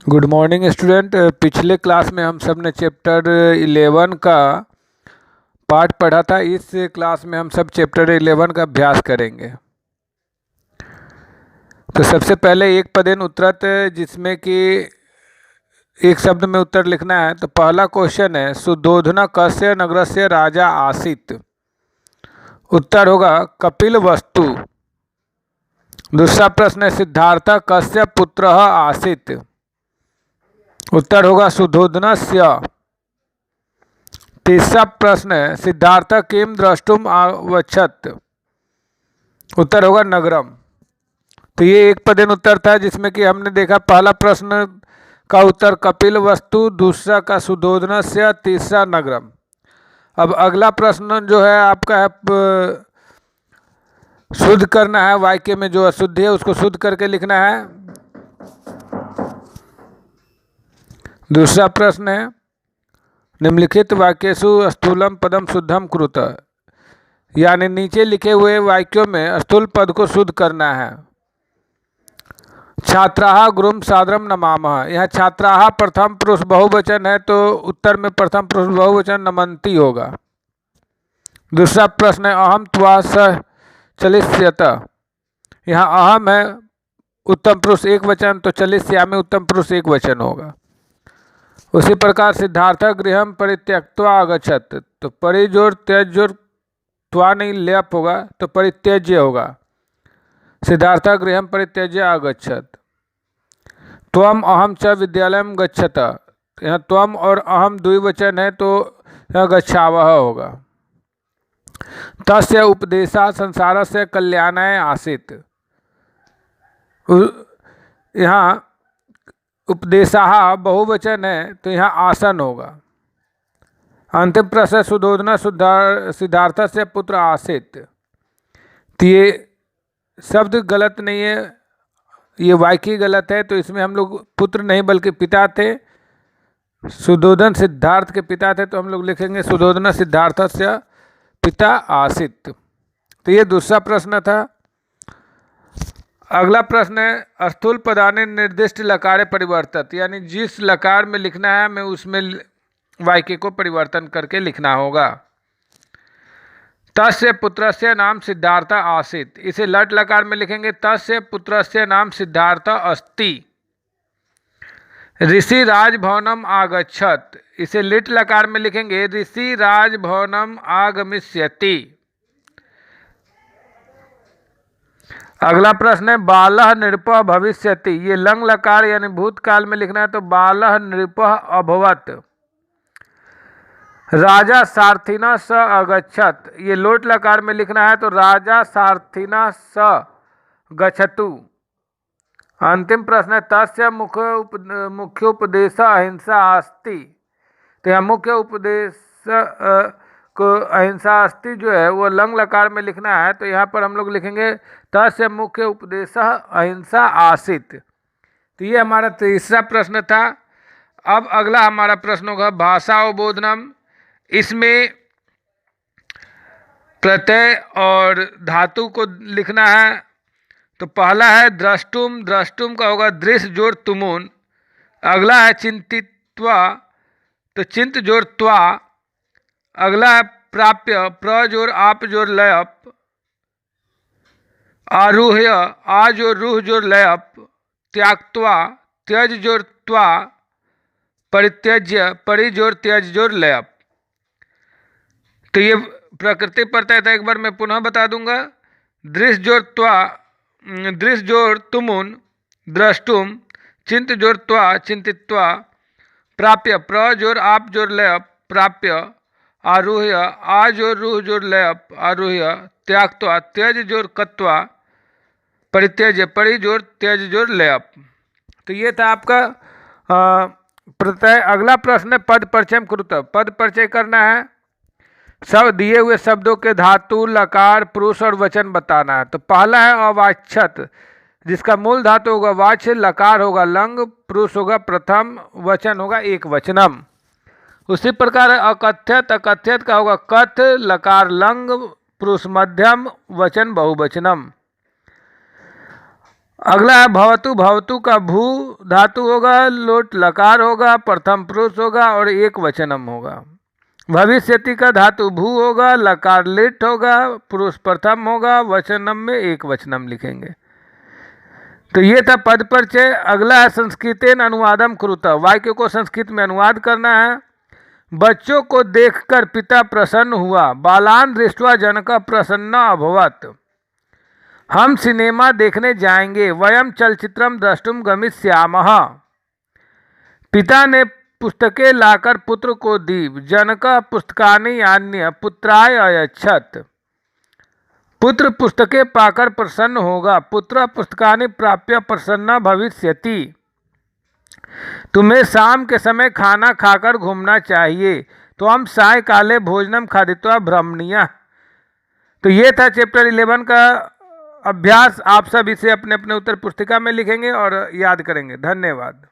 Good morning student. पिछले class में हम सब ने चैप्टर 11 का पार्ट पढ़ा था। इस क्लास में हम सब चैप्टर 11 का अभ्यास करेंगे। तो सबसे पहले एक पदेन उत्तरत, जिसमें कि एक शब्द में उत्तर लिखना है। तो पहला क्वेश्चन है, सुद्धोधन कस्य नगरस्य राजा आसीत्। उत्तर होगा कपिल वस्तु। दूसरा प्रश्न है, सिद्धार्थ कस्य पुत्र आसीत्। उत्तर होगा सुद्धोधनस्य। तीसरा प्रश्न है, सिद्धार्थ किम द्रष्टुम आवच्छत्। उत्तर होगा नगरम। तो ये एक पदेन उत्तर था, जिसमें कि हमने देखा पहला प्रश्न का उत्तर कपिल वस्तु, दूसरा का सुद्धोधनस्य, तीसरा नगरम। अब अगला प्रश्न जो है आपका है शुद्ध करना है। वाक्य में जो अशुद्ध है उसको शुद्ध करके लिखना है। दूसरा प्रश्न है, निम्नलिखित वाक्येषु स्थूलम पदम शुद्धम कुरुत। यानी नीचे लिखे हुए वाक्यों में स्थूल पद को शुद्ध करना है। छात्राः गुरुम सादरम नमामः। यहाँ छात्राः प्रथम पुरुष बहुवचन है, तो उत्तर में प्रथम पुरुष बहुवचन नमन्ति होगा। दूसरा प्रश्न है, अहम त्वा सह चलिष्यत। यहाँ अहम है उत्तम पुरुष एक वचन, तो चलिष्यामि उत्तम पुरुष एक वचन होगा। उसी प्रकार सिद्धार्थ गृहम परित्यक्त्वा आगच्छत्। तो परिजोर त्यजोर त्वा नहीं लेप होगा, तो परित्यज्य होगा। सिद्धार्थ गृहम परित्यज्य आगच्छत्। त्वम अहम च विद्यालयम गच्छत। यहाँ त्वम और अहम द्विवचन है, तो यहाँ गच्छावः होगा। तस्य उपदेशा संसारस्य कल्याणाय आसीत्। यहाँ उपदेशा बहुवचन है, तो यहाँ आसन होगा। अंतिम प्रश्न, सुद्धोधन सिद्धार्थ से पुत्र आसीत्। तो ये शब्द गलत नहीं है, ये वाक्य गलत है। तो इसमें हम लोग पुत्र नहीं बल्कि पिता थे। सुद्धोधन सिद्धार्थ के पिता थे, तो हम लोग लिखेंगे सुद्धोधन सिद्धार्थ से पिता आसीत्। तो ये दूसरा प्रश्न था। अगला प्रश्न है, स्थूल पदानि निर्दिष्ट लकारे परिवर्तित। यानी जिस लकार में लिखना है हमें उसमें वाक्य को परिवर्तन करके लिखना होगा। तस्य पुत्रस्य नाम सिद्धार्थ आसीत्, इसे लट लकार में लिखेंगे तस्य पुत्रस्य नाम सिद्धार्थ अस्ति। ऋषि राजभवनम आगच्छत्, इसे लिट लकार में लिखेंगे ऋषि राजभवनम आगमिष्यति। अगला प्रश्न है, बालः नृपः भविष्यति। ये लंग लकार यानी भूतकाल में लिखना है, तो बालः नृपः अभवत्। राजा सारथिना स अगच्छत्, ये लोट लकार में लिखना है, तो राजा सारथिना स गच्छतु। अंतिम प्रश्न है, तस्य मुख्य उपदेश अहिंसा अस्ति। तो यहाँ मुख्य उपदेश को अहिंसा अस्ति जो है वो लंग लकार में लिखना है, तो यहाँ पर हम लोग लिखेंगे तस्य मुख्य उपदेश अहिंसा आसीत्। तो ये हमारा तीसरा प्रश्न था। अब अगला हमारा प्रश्न होगा भाषा अवबोधनम। इसमें प्रत्यय और धातु को लिखना है। तो पहला है द्रष्टुम, द्रष्टुम का होगा दृश्य जोड़ तुमुन। अगला है चिंतित्वा, तो चिंत जोड़ त्वा। अगला है प्राप्य, प्र जोड़ आप जोड़ लयप। आरूह्य, आ जोड़ रूह जोड़ लयप। त्याक्त्वा, त्यज जोड़ त्वा। परित्यज्य, परि जोड़ त्यज जोड़ लयप। तो ये प्रकृति प्रत्यय था, एक बार मैं पुनः बता दूंगा। दृश्य जोड़ त्वा, दृश्य जोड़ तुमुन, द्रष्टुम। चिंत जोड़ त्वा, चिंतित्वा। प्राप्य, प्र जोड़ आप जोड़ लयप, प्राप्य। आरूह्य, आ जोड़ रूह जोड़ लयप, आरूह्य। त्याक्त्वा, त्यज जोड़ कत्वा। परित्यज्य, परि जोड़ त्यज जोड़ लयप। तो ये था आपका प्रत्यय। अगला प्रश्न है पद परिचय कुरुत। पद परिचय करना है। सब दिए हुए शब्दों के धातु, लकार, पुरुष और वचन बताना है। तो पहला है अवाच्यत, जिसका मूल धातु होगा वाच्य, लकार होगा लंग, पुरुष होगा प्रथम, वचन होगा एक वचनम। उसी प्रकार अकथ्यत, अकथ्यत का होगा कथ, लकार लंग, पुरुष मध्यम, वचन बहुवचनम। अगला है भवतु। भवतु का भू धातु होगा, लोट लकार होगा, प्रथम पुरुष होगा और एक वचनम होगा। भविष्यति का धातु भू होगा, लकार लिट होगा, पुरुष प्रथम होगा, वचनम में एक वचनम लिखेंगे। तो ये था पद परिचय। अगला है संस्कृतेन अनुवादम कुरुतः। वाक्य को संस्कृत में अनुवाद करना है। बच्चों को देखकर पिता प्रसन्न हुआ। बालान दृष्ट्वा जनकः प्रसन्न अभवत्। हम सिनेमा देखने जाएंगे। वयम चलचित्रम द्रष्टुम गमिष्यामः। पिता ने पुस्तकें लाकर पुत्र को दी। जनकः पुस्तकानि आन्य पुत्राय अयच्छत्। पुत्र पुस्तकें पाकर प्रसन्न होगा। पुत्र पुस्तकानि प्राप्य प्रसन्न भविष्यति। तुम्हें शाम के समय खाना खाकर घूमना चाहिए। तो हम सायकाले भोजनम खादित्वा भ्रमणीय। तो ये था चैप्टर 11 का अभ्यास। आप सब इसे अपने अपने उत्तर पुस्तिका में लिखेंगे और याद करेंगे। धन्यवाद।